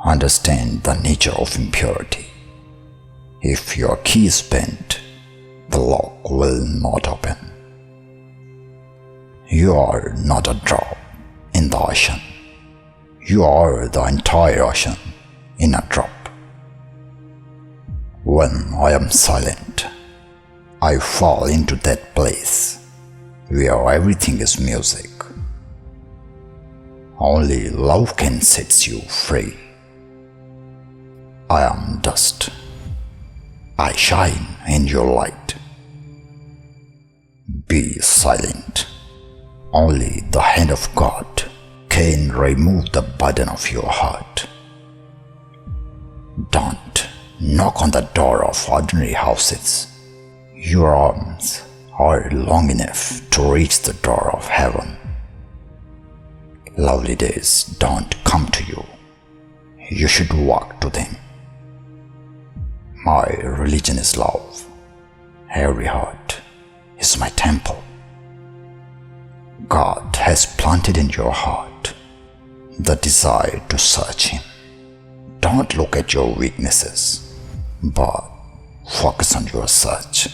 Understand the nature of impurity. If your key is bent, the lock will not open. You are not a drop in the ocean. You are the entire ocean in a drop. When I am silent, I fall into that place where everything is music. Only love can set you free. I am dust. I shine in your light. Be silent. Only the hand of God can remove the burden of your heart. Don't knock on the door of ordinary houses. Your arms are long enough to reach the door of heaven. Lovely days don't come to you. You should walk to them. My religion is love. Every heart is my temple. God has planted in your heart the desire to search Him. Don't look at your weaknesses, but focus on your search.